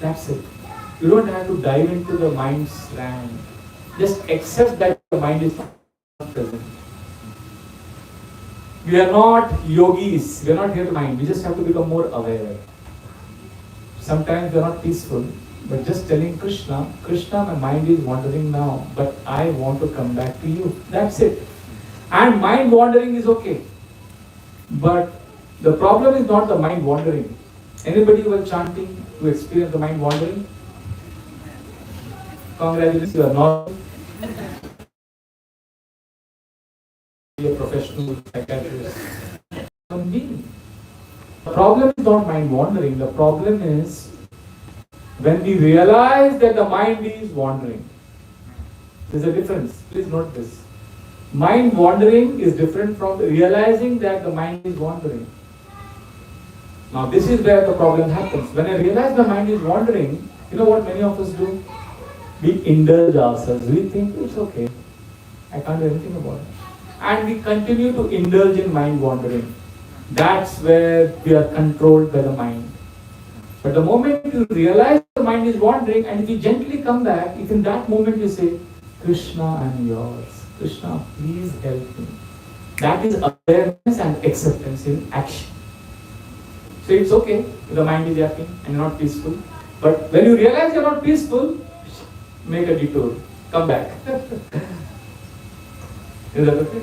That's it. You don't have to dive into the mind's land. Just accept that the mind is not present. We are not yogis. We are not here to mind. We just have to become more aware. Sometimes we are not peaceful, but just telling Krishna, Krishna, my mind is wandering now, but I want to come back to you. That's it. And mind wandering is okay. But the problem is not the mind wandering. Anybody who was chanting to experience the mind wandering? Congratulations, you are not a professional psychiatrist. The problem is not mind wandering. The problem is when we realize that the mind is wandering. There's a difference. Please note this. Mind wandering is different from realizing that the mind is wandering. Now this is where the problem happens. When I realize the mind is wandering, you know what many of us do? We indulge ourselves. We think it's okay. I can't do anything about it. And we continue to indulge in mind wandering. That's where we are controlled by the mind. But the moment you realize the mind is wandering and if you gently come back, if in that moment you say, Krishna, I'm yours. Krishna, please help me. That is awareness and acceptance in action. So it's okay if the mind is yapping and you're not peaceful. But when you realize you're not peaceful, make a detour. Come back. Is that okay?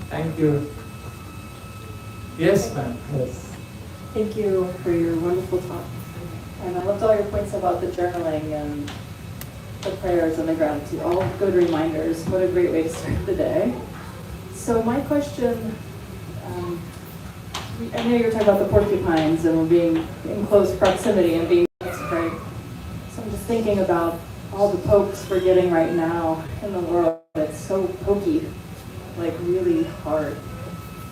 Thank you. Yes, ma'am. Yes. Thank you for your wonderful talk. And I loved all your points about the journaling and the prayers and the gratitude. All good reminders. What a great way to start the day. So my question, I know you're talking about the porcupines and being in close proximity and being afraid. So I'm just thinking about all the pokes we're getting right now in the world. It's so pokey, like really hard.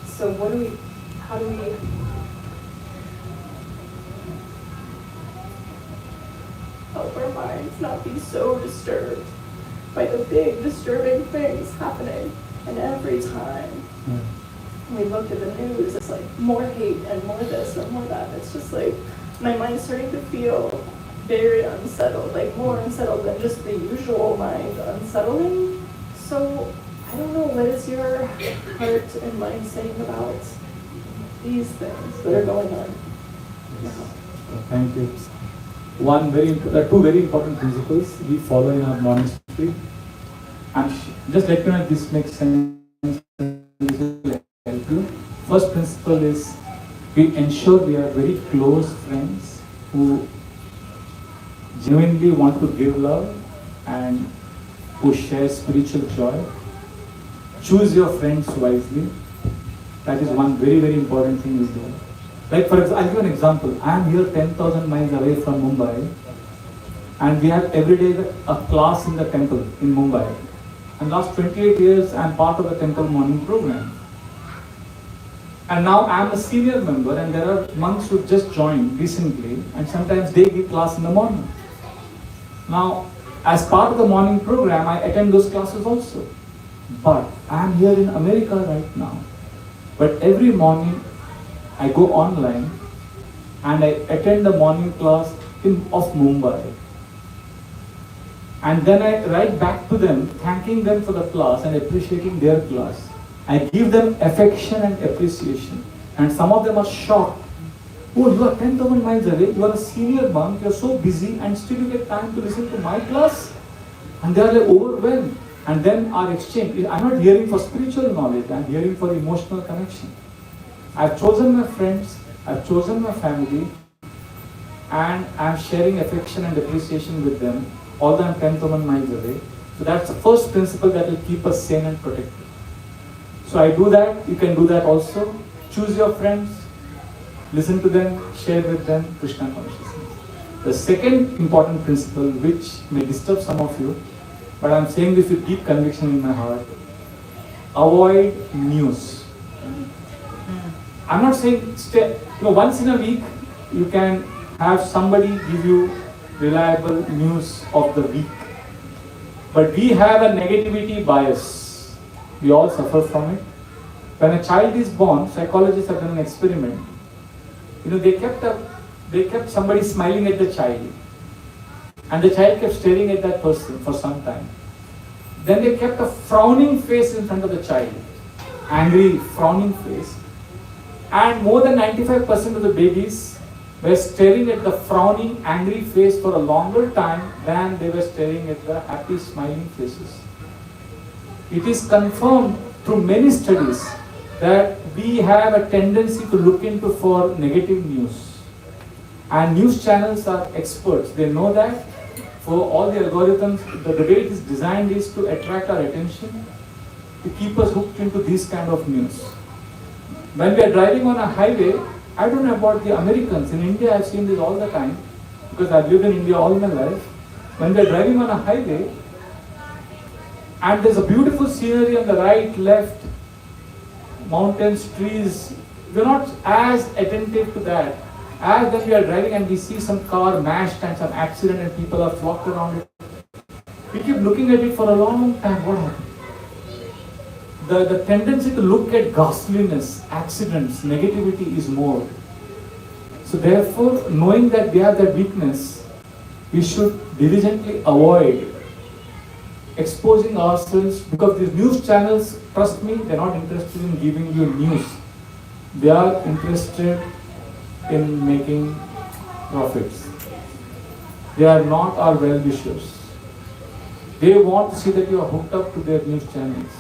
So how do we help our minds not be so disturbed by the big disturbing things happening? And every time we look at the news, it's like more hate and more this and more that. It's just like my mind's starting to feel very unsettled, like more unsettled than just the usual mind unsettling. So I don't know, what is your heart and mind saying about these things that are going on now? Thank you. Two very important principles we follow in our monastery. And just let me know if this makes sense. This will help you. First principle is we ensure we are very close friends who genuinely want to give love and who share spiritual joy. Choose your friends wisely. That is one very, very important thing is there. Like for example, I'll give an example. I am here 10,000 miles away from Mumbai and we have every day a class in the temple in Mumbai. And last 28 years I am part of the temple morning program. And now I am a senior member and there are monks who just joined recently and sometimes they give class in the morning. Now, as part of the morning program, I attend those classes also. But I am here in America right now. But every morning I go online and I attend the morning class of Mumbai. And then I write back to them, thanking them for the class and appreciating their class. I give them affection and appreciation. And some of them are shocked. Oh, you are 10,000 miles away, you are a senior monk, you are so busy and still you get time to listen to my class? And they are like overwhelmed. And then our exchange, I'm not hearing for spiritual knowledge, I'm hearing for emotional connection. I've chosen my friends, I've chosen my family, and I'm sharing affection and appreciation with them, although I'm 10,000 miles away. So that's the first principle that will keep us sane and protected. So I do that, you can do that also. Choose your friends, listen to them, share with them Krishna consciousness. The second important principle, which may disturb some of you, but I'm saying this with deep conviction in my heart, avoid news. I'm not saying, once in a week, you can have somebody give you reliable news of the week. But we have a negativity bias. We all suffer from it. When a child is born, psychologists have done an experiment. They kept somebody smiling at the child. And the child kept staring at that person for some time. Then they kept a frowning face in front of the child. Angry, frowning face. And more than 95% of the babies were staring at the frowning, angry face for a longer time than they were staring at the happy, smiling faces. It is confirmed through many studies that we have a tendency to look into for negative news. And news channels are experts. They know that for all the algorithms, the way it is designed is to attract our attention, to keep us hooked into this kind of news. When we are driving on a highway, I don't know about the Americans. In India, I've seen this all the time because I've lived in India all my life. When we are driving on a highway and there's a beautiful scenery on the right, left, mountains, trees, we're not as attentive to that as when we are driving and we see some car mashed and some accident and people are flocked around it. We keep looking at it for a long time. What happened? The tendency to look at ghastliness, accidents, negativity is more. So therefore, knowing that we have that weakness, we should diligently avoid exposing ourselves, because these news channels, trust me, they're not interested in giving you news. They are interested in making profits. They are not our well-wishers. They want to see that you are hooked up to their news channels.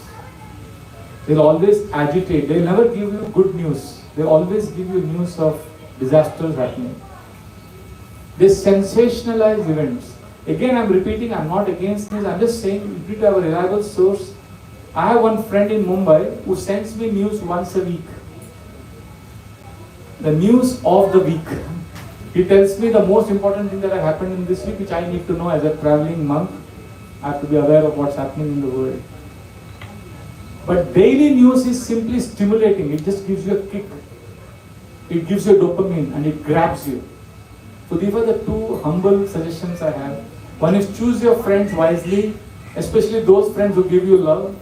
They'll always agitate. They'll never give you good news. They'll always give you news of disasters happening. They sensationalize events. Again, I'm repeating, I'm not against this. I'm just saying you need to have a reliable source. I have one friend in Mumbai who sends me news once a week. The news of the week. He tells me the most important thing that has happened in this week, which I need to know as a traveling monk. I have to be aware of what's happening in the world. But daily news is simply stimulating. It just gives you a kick. It gives you dopamine and it grabs you. So these are the two humble suggestions I have. One is choose your friends wisely, especially those friends who give you love.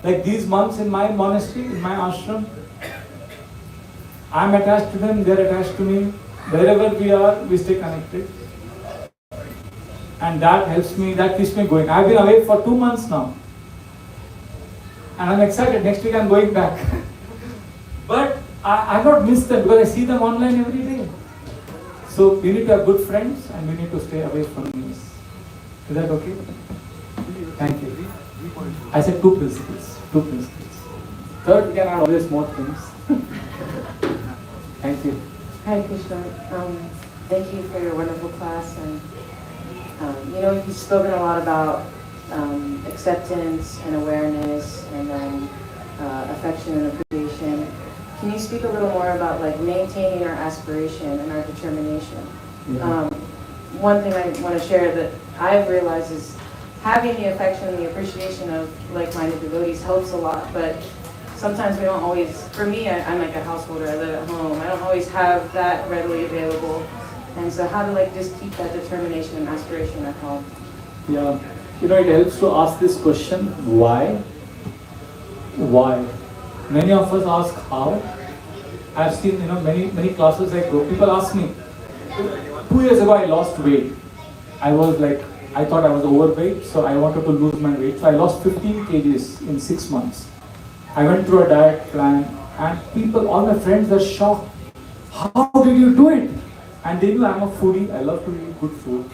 Like these monks in my monastery, in my ashram, I'm attached to them, they're attached to me. Wherever we are, we stay connected. And that helps me, that keeps me going. I've been away for 2 months now. And I'm excited, next week I'm going back. But I've not missed them because I see them online every day. So we need to have good friends and we need to stay away from news. Is that okay? Thank you. I said 2 principles. 2 principles. Third, we can add always more things. Thank you. Hi, Krishna. Thank you for your wonderful class. And you've spoken a lot about acceptance and awareness and then affection and appreciation. Can you speak a little more about like maintaining our aspiration and our determination? One thing I want to share that I've realized is having the affection and the appreciation of like-minded devotees helps a lot, but sometimes we don't always, for me, I'm like a householder, I live at home, I don't always have that readily available. And so how to just keep that determination and aspiration at home? Yeah, it helps to ask this question, why? Why? Many of us ask how. I've seen, many classes I go, people ask me, 2 years ago I lost weight. I thought I was overweight, so I wanted to lose my weight. So I lost 15 kgs in 6 months. I went through a diet plan and people, all my friends were shocked. How did you do it? And they knew I'm a foodie, I love to eat good food.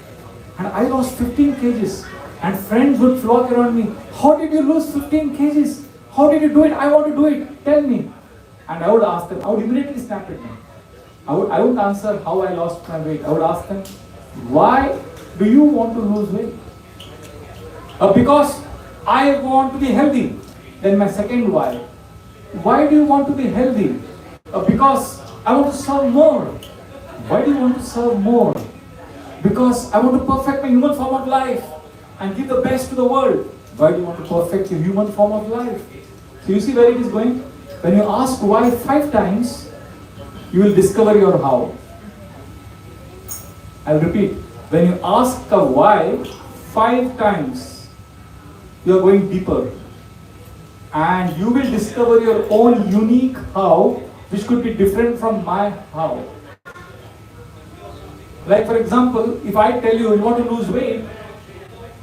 And I lost 15 kgs. And friends would flock around me. How did you lose 15 kgs? How did you do it? I want to do it. Tell me. And I would ask them, I would immediately snap at them. I wouldn't answer how I lost my weight. I would ask them, why do you want to lose weight? Because I want to be healthy. Then my second why. Why do you want to be healthy? Because I want to serve more. Why do you want to serve more? Because I want to perfect my human form of life and give the best to the world. Why do you want to perfect your human form of life? So you see where it is going? When you ask why 5 times, you will discover your how. I'll repeat. When you ask a why 5 times, you are going deeper. And you will discover your own unique how, which could be different from my how. Like for example, if I tell you you want to lose weight,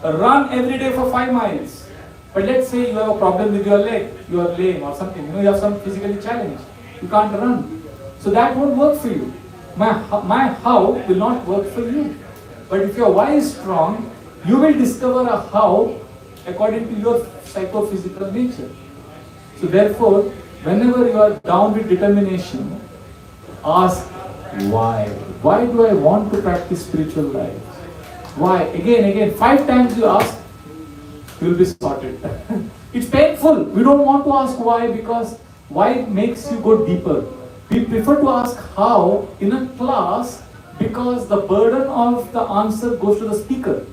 run every day for 5 miles. But let's say you have a problem with your leg, you are lame or something, you have some physical challenge, you can't run. So that won't work for you. My how will not work for you. But if your why is strong, you will discover a how according to your psychophysical nature. So therefore, whenever you are down with determination, ask why. Why do I want to practice spiritual life? Why? Again, 5 times you ask, you will be sorted. It's painful. We don't want to ask why, because why makes you go deeper. We prefer to ask how in a class because the burden of the answer goes to the speaker.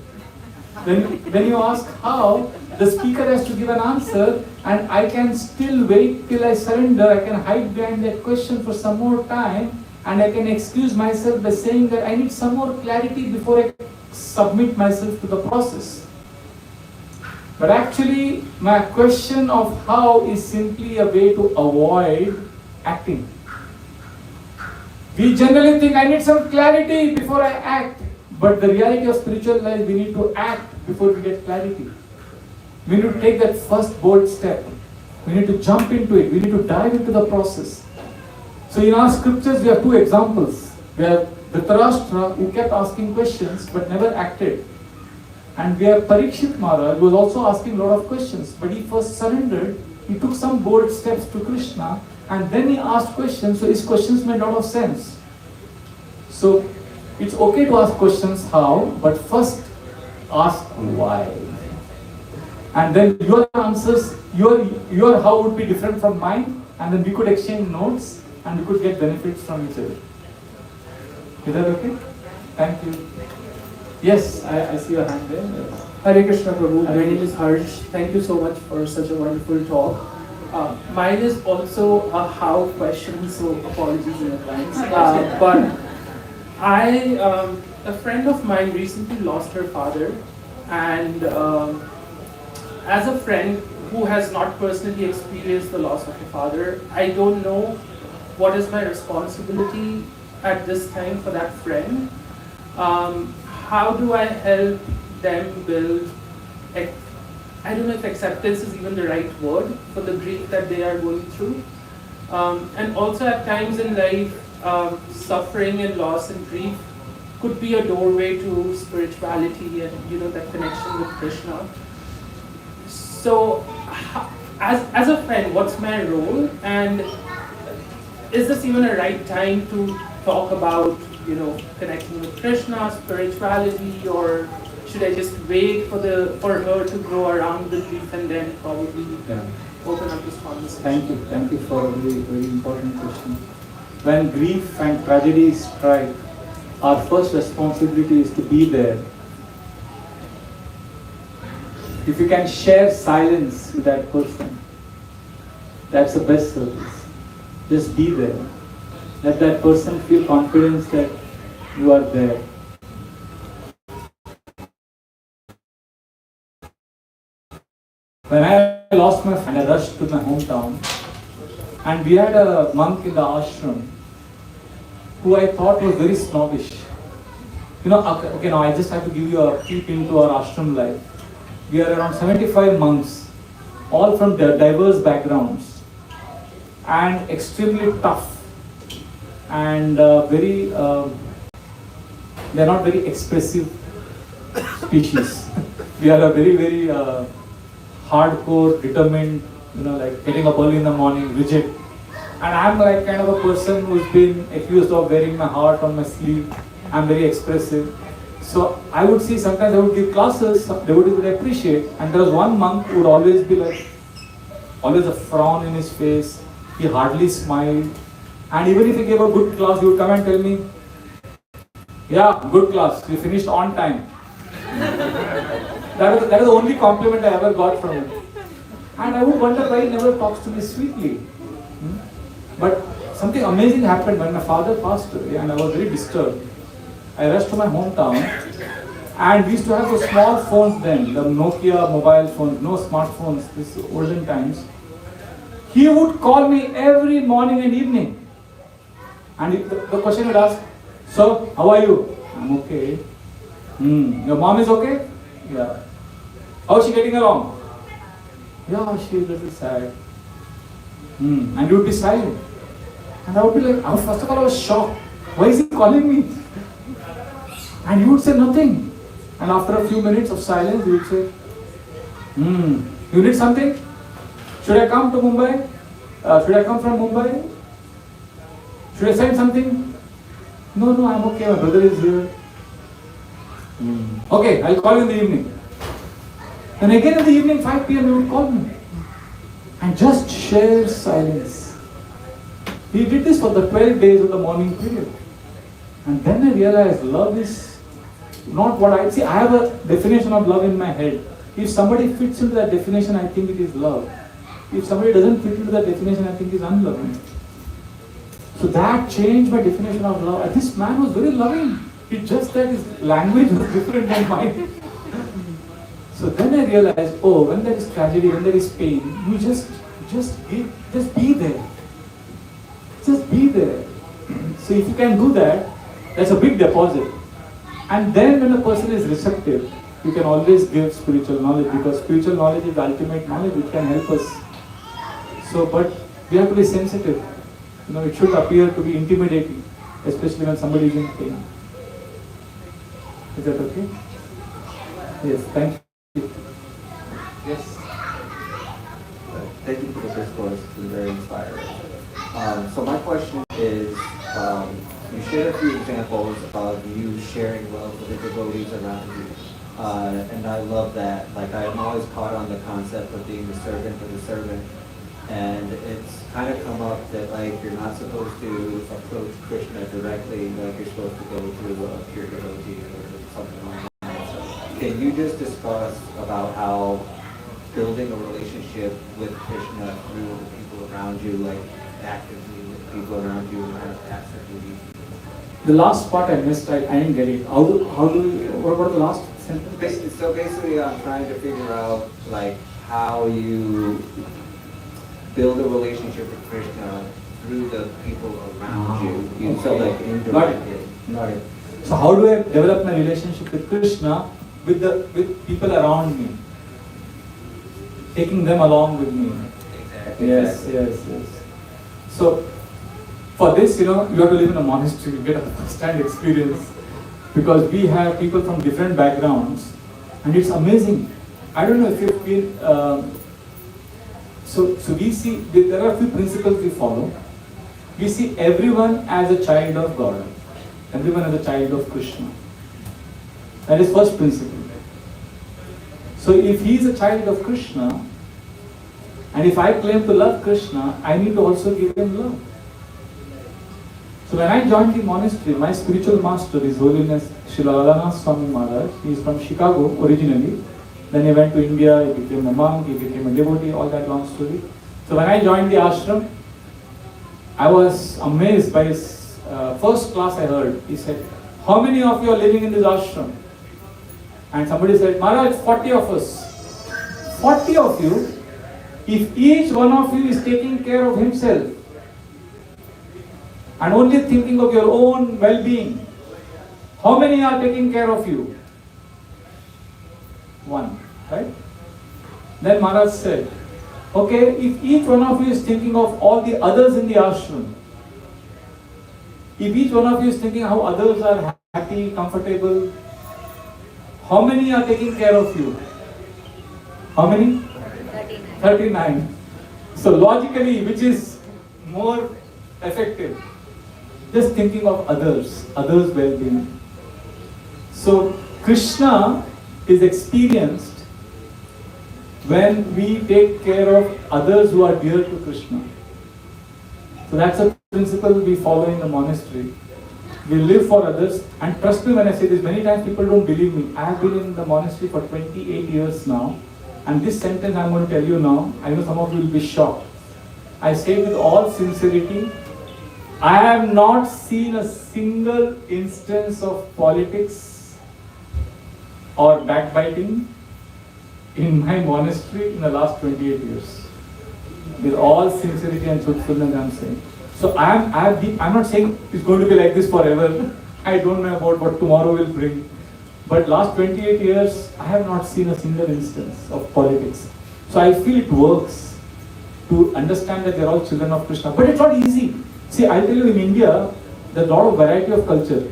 When you ask how, the speaker has to give an answer, and I can still wait till I surrender. I can hide behind that question for some more time, and I can excuse myself by saying that I need some more clarity before I submit myself to the process. But actually, my question of how is simply a way to avoid acting. We generally think I need some clarity before I act. But the reality of spiritual life, we need to act before we get clarity. We need to take that first bold step. We need to jump into it. We need to dive into the process. So in our scriptures, we have 2 examples. We have Dhritarashtra, who kept asking questions but never acted. And we have Parikshit Maharaj, who was also asking a lot of questions. But he first surrendered. He took some bold steps to Krishna. And then he asked questions, so his questions made a lot of sense. So it's okay to ask questions how, but first ask why. And then your answers, your how would be different from mine, and then we could exchange notes and we could get benefits from each other. Is that okay? Thank you. Yes, I see your hand there. Yes. Hare Krishna Prabhu, my name is Harsh. Thank you so much for such a wonderful talk. Mine is also a how question, so apologies in advance. But a friend of mine recently lost her father, and as a friend who has not personally experienced the loss of a father, I don't know what is my responsibility at this time for that friend. How do I help them build, I don't know if acceptance is even the right word for the grief that they are going through. And also at times in life, suffering and loss and grief could be a doorway to spirituality and that connection with Krishna. So as a friend, what's my role? And is this even a right time to talk about connecting with Krishna, spirituality, or should I just wait for her to grow around the grief and then probably open up this conversation? Thank you for a very, very important question. When grief and tragedy strike, our first responsibility is to be there. If you can share silence with that person, that's the best service. Just be there. Let that person feel confidence that you are there. When I lost my friend, I rushed to my hometown, and we had a monk in the ashram who I thought was very snobbish. Okay, now I just have to give you a peek into our ashram life. We are around 75 monks, all from diverse backgrounds, and extremely tough, and they are not very expressive species. We are a very, very hardcore, determined, like getting up early in the morning, rigid. And I'm like kind of a person who's been accused of wearing my heart on my sleeve. I'm very expressive. So I would see sometimes I would give classes, devotees would appreciate. And there was one monk who would always be like, always a frown in his face. He hardly smiled. And even if he gave a good class, he would come and tell me, yeah, good class, you finished on time. That is the only compliment I ever got from him. And I would wonder why he never talks to me sweetly. But something amazing happened when my father passed away and I was very disturbed. I rushed to my hometown, and we used to have those small phones then, the Nokia mobile phones, no smartphones, these olden times. He would call me every morning and evening. And the question would ask, "So, how are you?" I'm okay. Your mom is okay? Yeah. How's she getting along? Yeah, she is a little sad. And you would be silent. And I would be like, first of all, I was shocked. Why is he calling me? And you would say nothing. And after a few minutes of silence, you would say, you need something? Should I come to Mumbai? Should I come from Mumbai? Should I send something? No, I'm okay. My brother is here. Okay, I'll call you in the evening. And again in the evening, 5 p.m., you would call me. And just share silence. He did this for the 12 days of the morning period. And then I realized love is not what I see. I have a definition of love in my head. If somebody fits into that definition, I think it is love. If somebody doesn't fit into that definition, I think it is unloving. So that changed my definition of love. This man was very loving. It's just that his language was different than mine. So then I realized, when there is tragedy, when there is pain, you just be there. Just be there. So if you can do that, that's a big deposit. And then when a person is receptive, you can always give spiritual knowledge, because spiritual knowledge is the ultimate knowledge which can help us. So, but we have to be sensitive. It should appear to be intimidating, especially when somebody is in pain. Is that okay? Yes, thank you. Yes. Thank you for the discourse. It was very inspiring. So my question is, you shared a few examples of you sharing love with the devotees around you. And I love that. Like, I'm always caught on the concept of being the servant of the servant. And it's kind of come up that, like, you're not supposed to approach Krishna directly, like you're supposed to go through a pure devotee or something like that. So can you just discuss about how building a relationship with Krishna through the people around you, like actively with people around you, and kind of passively? The last part I missed, I didn't get it. What about the last sentence? So basically, I'm trying to figure out, like, how you build a relationship with Krishna through the people around you. You feel like indirectly. Got it. So how do I develop my relationship with Krishna with people around me? Taking them along with me. Exactly. Yes. So for this, you have to live in a monastery to get a first-hand experience, because we have people from different backgrounds, and it's amazing. I don't know if you've been. So we see there are a few principles we follow. We see everyone as a child of God, everyone as a child of Krishna. That is first principle. So if he is a child of Krishna, and if I claim to love Krishna, I need to also give him love. So when I joined the monastery, my spiritual master, His Holiness Srila Lalana Swami Maharaj, he is from Chicago originally. Then he went to India, he became a monk, he became a devotee, all that long story. So when I joined the ashram, I was amazed by his first class I heard. He said, "How many of you are living in this ashram?" And somebody said, "Maharaj, 40 of us." 40 of you? If each one of you is taking care of himself and only thinking of your own well-being, how many are taking care of you? One, right? Then Maharaj said, okay, if each one of you is thinking of all the others in the ashram, if each one of you is thinking how others are happy, comfortable, how many are taking care of you? How many? 39. So logically, which is more effective? Just thinking of others well-being. So Krishna is experienced when we take care of others who are dear to Krishna. So that's a principle we follow in the monastery. We live for others, and trust me when I say this, many times people don't believe me. I have been in the monastery for 28 years now, and this sentence I'm going to tell you now, I know some of you will be shocked. I say with all sincerity, I have not seen a single instance of politics or backbiting in my monastery in the last 28 years. With all sincerity and truthfulness I'm saying. So I'm not saying it's going to be like this forever. I don't know about what tomorrow will bring. But last 28 years, I have not seen a single instance of politics. So I feel it works to understand that they're all children of Krishna. But it's not easy. See, I tell you, in India, there's a lot of variety of culture.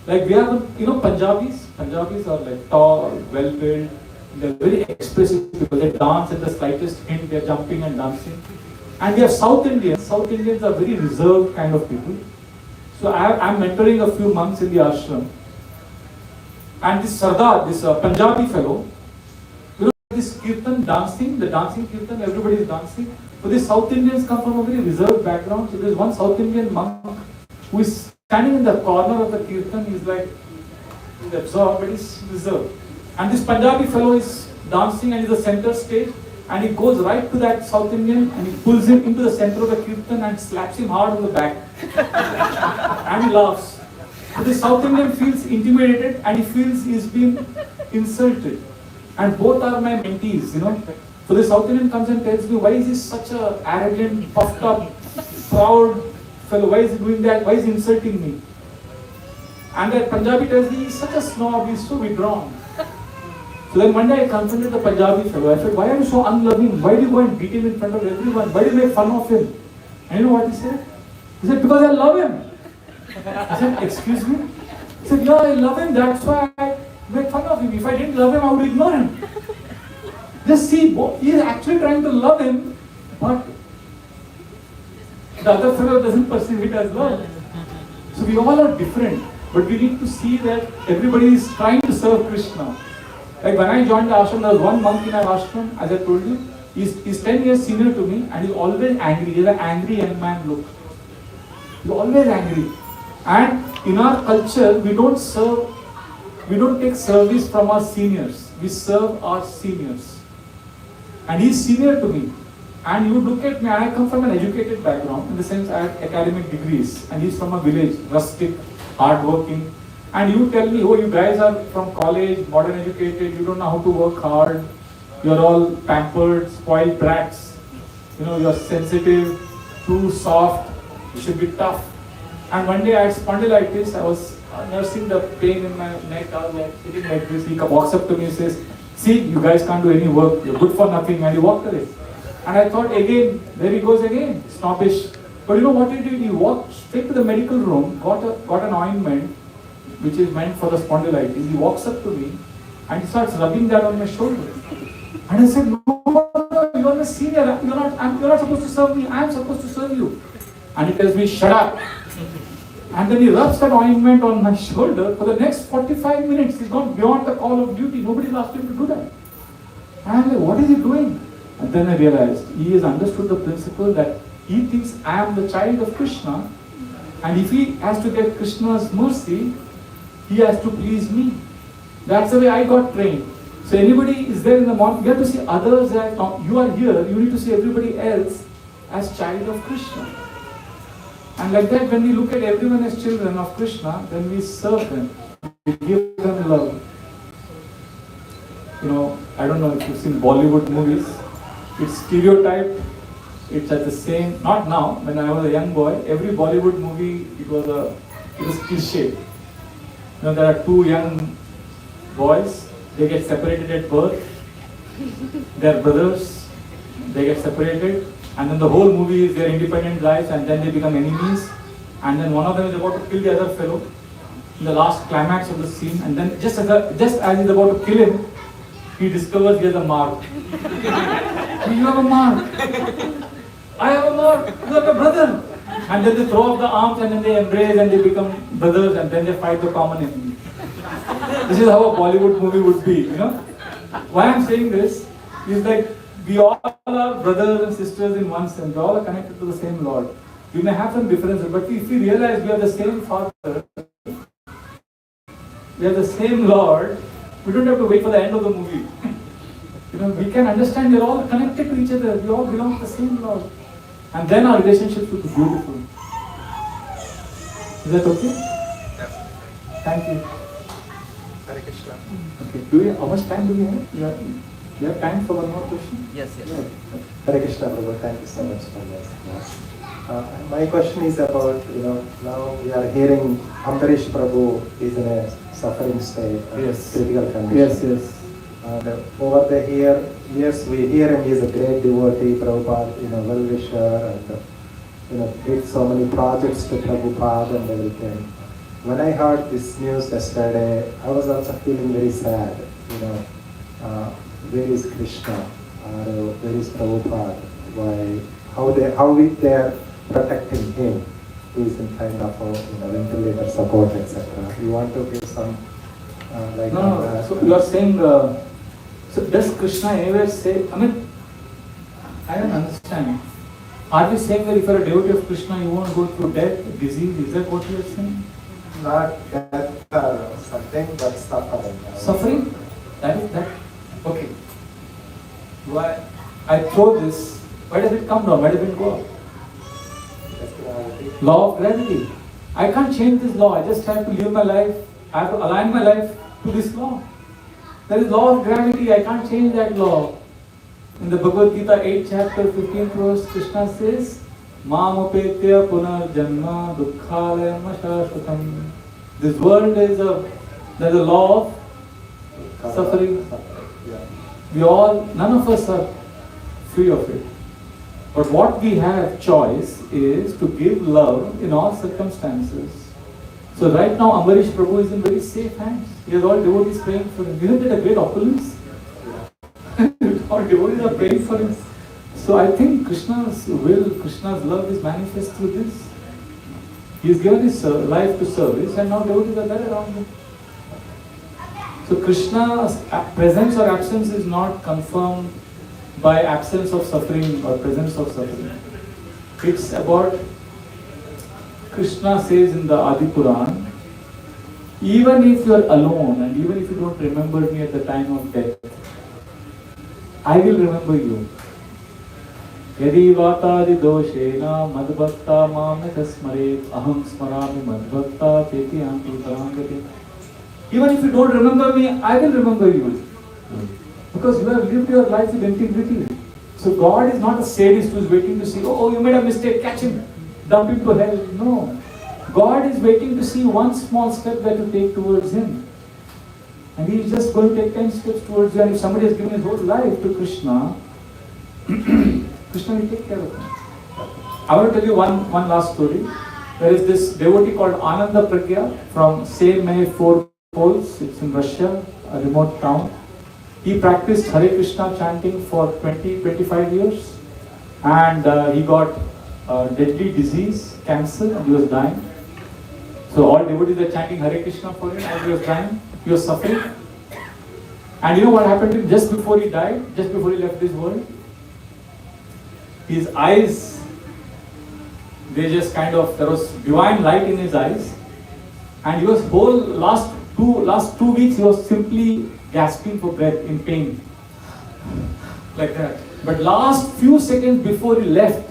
Like we have, Punjabis. Punjabis are like tall, well-built. They're very expressive people. They dance at the slightest hint. They're jumping and dancing. And we have South Indians. South Indians are very reserved kind of people. So I'm mentoring a few monks in the ashram. And this Sardar, this Punjabi fellow, this kirtan dancing, the dancing kirtan, everybody is dancing. But the South Indians come from a very reserved background. So there's one South Indian monk who is standing in the corner of the kirtan. He's like, he's absorbed, but he's reserved. And this Punjabi fellow is dancing and is the center stage. And he goes right to that South Indian and he pulls him into the center of the kirtan and slaps him hard on the back. And he laughs. So the South Indian feels intimidated and he feels he's been insulted. And both are my mentees, So the South Indian comes and tells me, why is he such a arrogant, puffed up, proud fellow? Why is he doing that? Why is he insulting me? And that Punjabi tells me, he's such a snob, he's so withdrawn. So then one day I confronted the Punjabi fellow. I said, why are you so unloving? Why do you go and beat him in front of everyone? Why do you make fun of him? And you know what he said? He said, because I love him. I said, excuse me? He said, yeah, I love him, that's why I make fun of him. If I didn't love him, I would ignore him. Just see, he is actually trying to love him, but the other fellow doesn't perceive it as love. So we all are different, but we need to see that everybody is trying to serve Krishna. Like when I joined the ashram, there was one monk in our ashram, as I told you, he's 10 years senior to me and he's always angry. He's an angry young man look. He's always angry. And in our culture, we don't take service from our seniors. We serve our seniors. And he's senior to me. And you look at me, I come from an educated background, in the sense I have academic degrees. And he's from a village, rustic, hardworking. And you tell me, oh, you guys are from college, modern educated, you don't know how to work hard. You're all pampered, spoiled brats. You're sensitive, too soft, you should be tough. And one day I had spondylitis, I was nursing the pain in my neck, I was like sitting like this. He walks up to me and says, see, you guys can't do any work, you're good for nothing, and he walked away. And I thought again, there he goes again, snobbish. But you know what he did? He walked straight to the medical room, got an ointment, which is meant for the spondylitis. He walks up to me and he starts rubbing that on my shoulder. And I said, no, you are my senior, you're not supposed to serve me, I am supposed to serve you. And he tells me, shut up. And then he rubs that ointment on my shoulder for the next 45 minutes. He's gone beyond the call of duty. Nobody asked him to do that. And I'm like, what is he doing? And then I realized he has understood the principle that he thinks I am the child of Krishna. And if he has to get Krishna's mercy, he has to please me. That's the way I got trained. So anybody is there in the morning, you have to see others as, you are here, you need to see everybody else as child of Krishna. And like that, when we look at everyone as children of Krishna, then we serve them, we give them love. I don't know if you've seen Bollywood movies, it's stereotyped, it's at the same, not now, when I was a young boy, every Bollywood movie, it was cliche. There are two young boys, they get separated at birth, they're brothers, they get separated, and then the whole movie is their independent lives, and then they become enemies, and then one of them is about to kill the other fellow in the last climax of the scene, and then just as he's about to kill him, he discovers he has a mark. You have a mark. I have a mark. You have a brother. And then they throw up the arms and then they embrace and they become brothers and then they fight the common enemy. This is how a Bollywood movie would be, Why I'm saying this is like we all are brothers and sisters in one sense. We all are connected to the same Lord. We may have some differences, but if we realize we are the same Father, we are the same Lord, we don't have to wait for the end of the movie. We can understand we are all connected to each other. We all belong to the same Lord. And then our relationships will be beautiful. Is that okay? Yes. Thank you. Hare Krishna. Okay. How much time do we have? You have time for one more question? Yes. Yeah. Hare Krishna, Prabhu. Thank you so much for that. My question is about, now we are hearing Ambarish Prabhu is in a suffering state, Yes. critical condition. Yes, yes. And over the years, we hear him, he's a great devotee, Prabhupada, well-wisher, and, did so many projects to Prabhupada and everything. When I heard this news yesterday, I was also feeling very sad, where is Krishna, or where is Prabhupada, how they are protecting him, who is in kind of ventilator support, etc. You want to give some like No, that? so you are saying, so does Krishna anywhere say, I don't understand. Are we saying that if you are a devotee of Krishna, you won't go through death, disease? Is that what you are saying? Not death or something, but suffering. Suffering? That is that. Okay. Why? I throw this. Why does it come down? Why does it go up? Law of gravity. I can't change this law. I just have to live my life. I have to align my life to this law. There is law of gravity. I can't change that law. In the Bhagavad Gita 8 chapter 15th verse, Krishna says, Mamapetya punar janma dukkhalayam shashvatam. This world is there's a law of suffering. None of us are free of it. But what we have choice is to give love in all circumstances. So right now Ambarish Prabhu is in very safe hands. He has all devotees praying for him. Isn't it a great opulence? All devotees are praying for him. So I think Krishna's will, Krishna's love is manifest through this. He has given his life to service and now devotees are there around him. So Krishna's presence or absence is not confirmed by absence of suffering or presence of suffering. It's about, Krishna says in the Adi Puran, even if you are alone and even if you don't remember me at the time of death, I will remember you. Yadi vatadi doshena madbhakta mamna smaret aham smarami madbhakta teti ampi parangati. Even if you don't remember me, I will remember you. Because you have lived your life with integrity. So God is not a sadist who is waiting to see, oh, you made a mistake, catch him, dump him to hell. No. God is waiting to see one small step that you take towards him. And he is just going to take 10 steps towards you. And if somebody has given his whole life to Krishna, Krishna will take care of him. I want to tell you one last story. There is this devotee called Ananda Pragya from Same 4 Poles. It's in Russia, a remote town. He practiced Hare Krishna chanting for 20-25 years. And he got deadly disease, cancer, and he was dying. So all devotees are chanting Hare Krishna for him as he was dying. He was suffering. And you know what happened to him just before he died, just before he left this world? His eyes, they just kind of, there was divine light in his eyes. And he was last two weeks, he was simply gasping for breath in pain. Like that. But last few seconds before he left,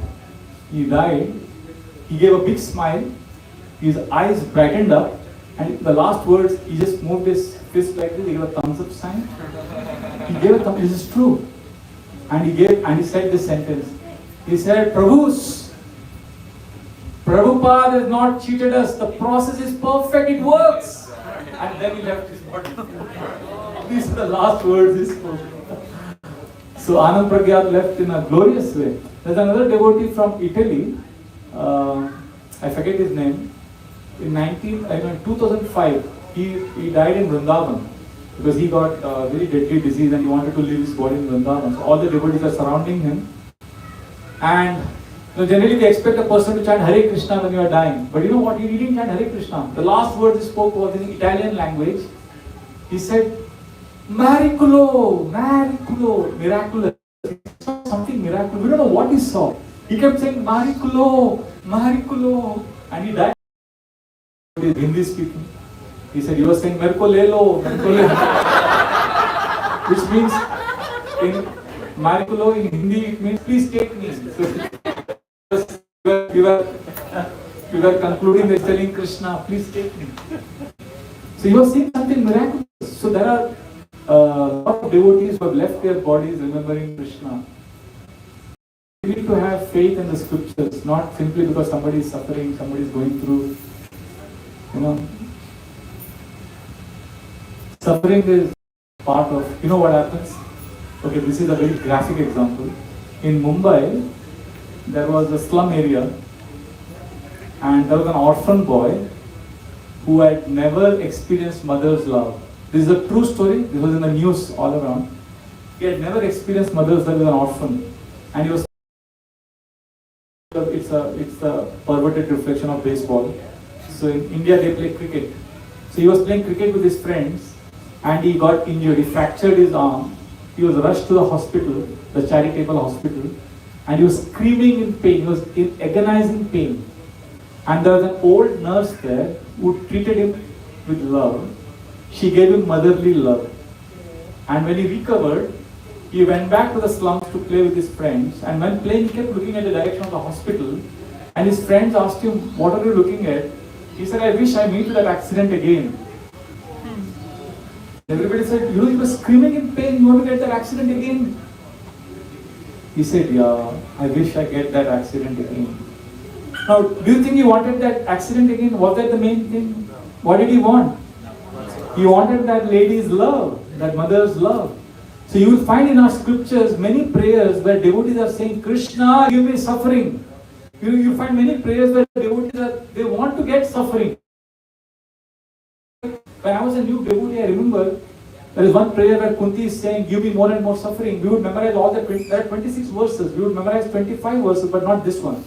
he died, he gave a big smile, his eyes brightened up, and the last words, he just moved his fist like this, he gave a thumbs up sign. He gave a thumbs, this is true. And he said this sentence. He said, Prabhus, Prabhupada has not cheated us, the process is perfect, it works. And then he left his body. These are the last words he spoke. So Anand Pragya left in a glorious way. There's another devotee from Italy, I forget his name. In 2005, he died in Vrindavan because he got very deadly disease and he wanted to leave his body in Vrindavan. So all the devotees are surrounding him. And generally they expect a person to chant Hare Krishna when you are dying. But you know what? He didn't chant Hare Krishna. The last word he spoke was in Italian language. He said, Miraculo, miraculous. Something miraculous. We don't know what he saw. He kept saying, Miraculo. And he died. Hindi speaking. He said, you were saying, Merko lelo. Which means, in Miraculo in Hindi, it means, please take me. So, we were concluding by telling Krishna, please take me. So he was saying something miraculous. So there are a lot of devotees who have left their bodies remembering Krishna. We need need to have faith in the scriptures, not simply because somebody is suffering, somebody is going through, suffering is part of, what happens? Okay, this is a very graphic example. In Mumbai, there was a slum area, and there was an orphan boy who had never experienced mother's love. This is a true story. This was in the news all around. He had never experienced mother's love as an orphan, and he was. It's a perverted reflection of baseball. So in India they play cricket. So he was playing cricket with his friends, and he got injured. He fractured his arm. He was rushed to the hospital, the charitable hospital, and he was screaming in pain. He was in agonizing pain. And there was an old nurse there who treated him with love. She gave him motherly love. And when he recovered, he went back to the slums to play with his friends. And when playing, he kept looking at the direction of the hospital. And his friends asked him, "What are you looking at?" He said, "I wish I meet that accident again." Everybody said, "You were screaming in pain, you want to get that accident again?" He said, "Yeah, I wish I get that accident again." Now, do you think he wanted that accident again? Was that the main thing? What did he want? He wanted that lady's love, that mother's love. So you will find in our scriptures many prayers where devotees are saying, "Krishna, give me suffering." You find many prayers where devotees they want to get suffering. When I was a new devotee, I remember there is one prayer where Kunti is saying, "Give me more and more suffering." We would memorize all there are 26 verses. We would memorize 25 verses, but not this one.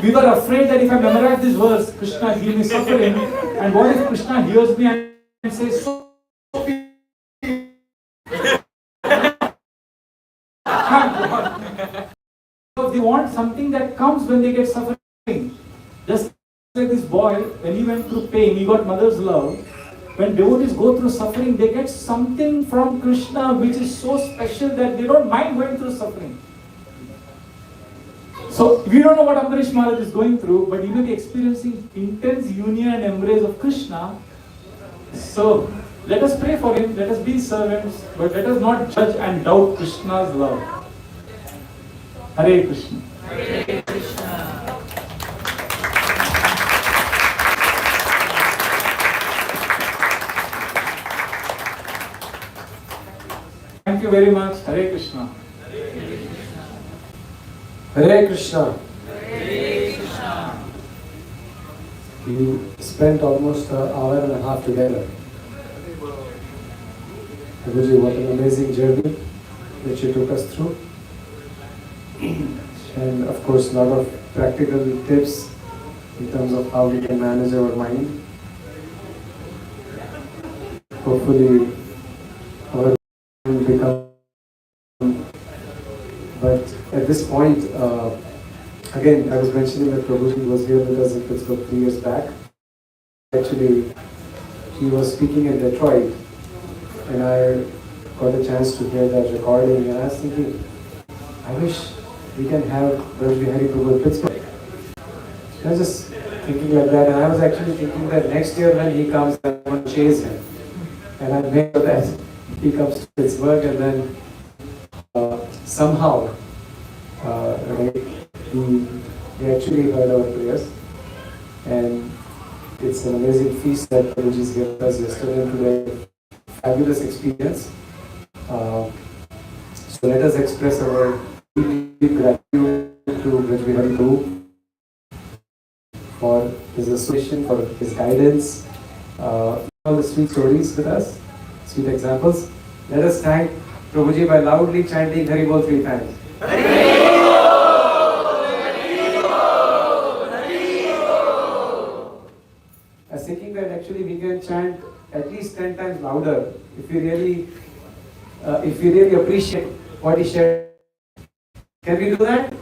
We were afraid that if I memorize this verse, "Krishna, give me suffering," and what if Krishna hears me and says, "So they want something that comes when they get suffering." Just like this boy, when he went through pain, he got mother's love. When devotees go through suffering, they get something from Krishna which is so special that they don't mind going through suffering. So, we don't know what Ambarish Maharaj is going through, but he may be experiencing intense union and embrace of Krishna. So, let us pray for him, let us be servants, but let us not judge and doubt Krishna's love. Hare Krishna. Hare Krishna. Thank you very much. Hare Krishna. Hare Krishna. Hare Krishna. You spent almost an hour and a half together. Prabhuji, what an amazing journey that you took us through. And of course, a lot of practical tips in terms of how we can manage our mind. Hopefully, our mind will become. But at this point, again, I was mentioning that Prabhuji was here with us in Pittsburgh 3 years back. Actually, he was speaking in Detroit, and I got a chance to hear that recording, and I was thinking, I wish we can have Vrajbihari Prabhu in Pittsburgh. I was just thinking like that, and I was actually thinking that next year when he comes, I want to chase him. And I make sure that he comes to Pittsburgh, and then somehow, he actually heard our prayers, and it's an amazing feast that Prabhuji has given us yesterday and today. Fabulous experience. So let us express our deep gratitude to Vrajbihari Prabhu for his association, for his guidance, all the sweet stories with us, sweet examples. Let us thank Prabhuji by loudly chanting Hari Bol 3 times. I was thinking that actually we can chant at least 10 times louder if we really appreciate what he shared. Can we do that?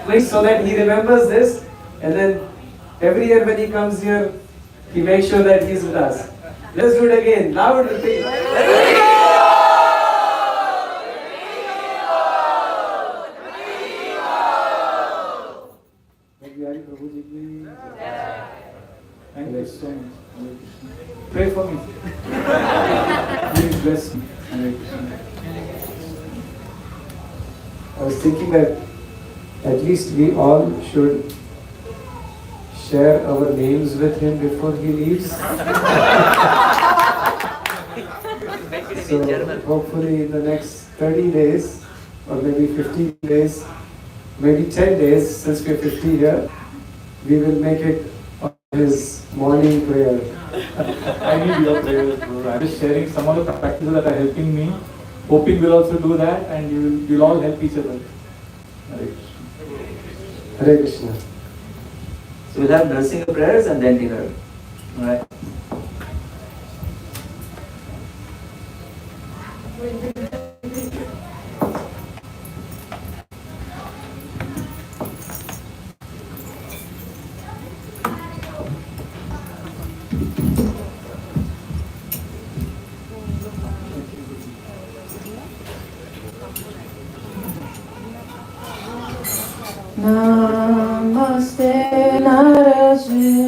Please, so that he remembers this, and then every year when he comes here, he makes sure that he's with us. Let's do it again, loud and big. Thank you so much. Hare Krishna. Pray for me. Please bless me. Hare Krishna. I was thinking that at least we all should share our names with him before he leaves. So hopefully in the next 30 days, or maybe 15 days, maybe 10 days, since we're 50 here, we will make it on his morning prayer. I need your prayers, bro. I'm just sharing some of the practices that are helping me. Hoping we'll also do that, and you'll all help each other. Hare Krishna. Hare Krishna. So we'll have nursing prayers and then dinner. Alright. Namaste Narasimha